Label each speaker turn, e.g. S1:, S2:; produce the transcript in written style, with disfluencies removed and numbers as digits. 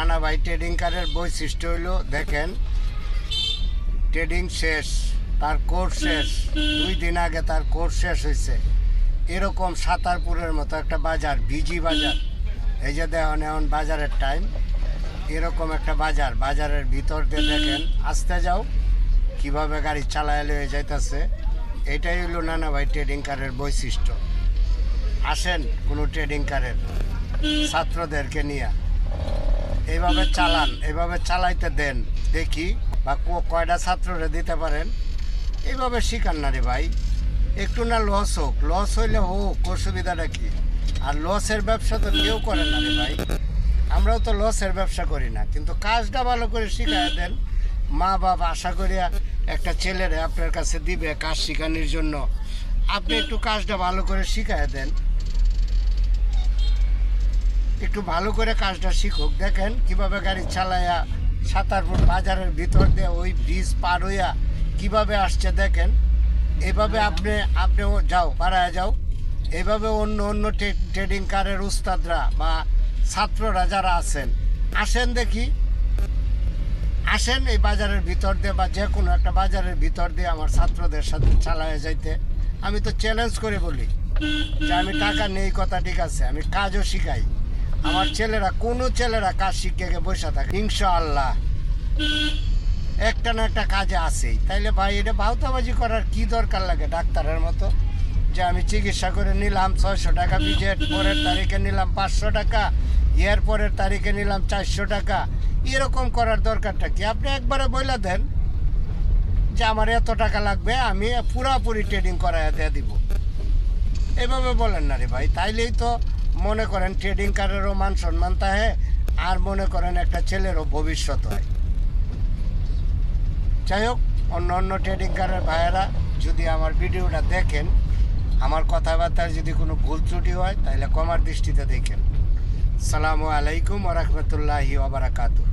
S1: রানা ভাই ট্রেডিং কারের বৈশিষ্ট্য হইলো দেখেন, ট্রেডিং শেষ, তার কোর্স শেষ, 2 দিন আগে তার কোর্স শেষ হয়েছে। এরকম সাতারপুরের মতো একটা বাজার, বিজি বাজার, এই যে দেখেন এখন বাজারের টাইম, এরকম একটা বাজার, বাজারের ভিতর দিয়ে দেখেন আসতে যাও কিভাবে গাড়ি চালায় লয়ে যাইতেছে। এটাই হলো নানা ভাই ট্রেডিং কারের বৈশিষ্ট্য। আসেন কোনো ট্রেডিং কারের ছাত্রদেরকে নিয়ে এইভাবে চালান, এইভাবে চালাইতে দেন, দেখি বা কয়টা ছাত্ররে দিতে পারেন। এইভাবে শিখান না রে ভাই, একটু না লস হোক, লস হইলে হোক, অসুবিধাটা কি? আর লসের ব্যবসা তো কেউ করে না রে ভাই, আমরাও তো লসের ব্যবসা করি না, কিন্তু কাজটা ভালো করে শিখাই দেন। মা বাবা আশা করিয়া একটা ছেলেরে আপনার কাছে দিবে কাজ শেখানোর জন্য, আপনি একটু কাজটা ভালো করে শিখাই দেন, একটু ভালো করে কাজটা শিখুক। দেখেন কিভাবে গাড়ি চালাইয়া সাতারপুর বাজারের ভিতর দিয়ে ওই ব্রিজ পার হইয়া কিভাবে আসছে দেখেন। এভাবে আপনিও যাও, পাড়ায় যাও, এভাবে অন্য অন্য ট্রেডিং কারের উস্তাদরা বা ছাত্ররা যারা আছেন, আসেন দেখি, আসেন এই বাজারের ভিতর দিয়ে বা যে কোনো একটা বাজারের ভিতর দিয়ে আমার ছাত্রদের সাথে চালায় যাইতে। আমি তো চ্যালেঞ্জ করে বলি যে আমি টাকা নেই, কথা ঠিক আছে, আমি কাজও শিখাই। আমার ছেলেরা, কোনো ছেলেরা কাজ শিখে বসে থাকে ইনশাআল্লাহ একটা না একটা কাজে আসেই। তাইলে ভাই এটা ভাওতাবাজি করার কি দরকার লাগে? ডাক্তারের মতো যে আমি চিকিৎসা করে নিলাম 600 টাকা ভিজিট, পরের তারিখে নিলাম 500 টাকা, এর পরের তারিখে নিলাম 400 টাকা, এরকম করার দরকারটা কি? আপনি একবারে বইলা দেন যে আমার এত টাকা লাগবে, আমি পুরাপুরি ট্রেডিং করাইয়া দিয়ে দিব। এভাবে বলেন না রে ভাই, তাইলেই তো মনে করেন ট্রেডিং কারেরও মান সম্মান থাকে, আর মনে করেন একটা ছেলেরও ভবিষ্যৎ হয়। যাই হোক, অন্য অন্য ট্রেডিং কারের ভাইয়েরা যদি আমার ভিডিওটা দেখেন, আমার কথাবার্তার যদি কোনো ভুল ত্রুটি হয় তাহলে ক্ষমার দৃষ্টিতে দেখেন। আসসালামু আলাইকুম ওয়া রাহমাতুল্লাহি ওয়া বারাকাতুহু।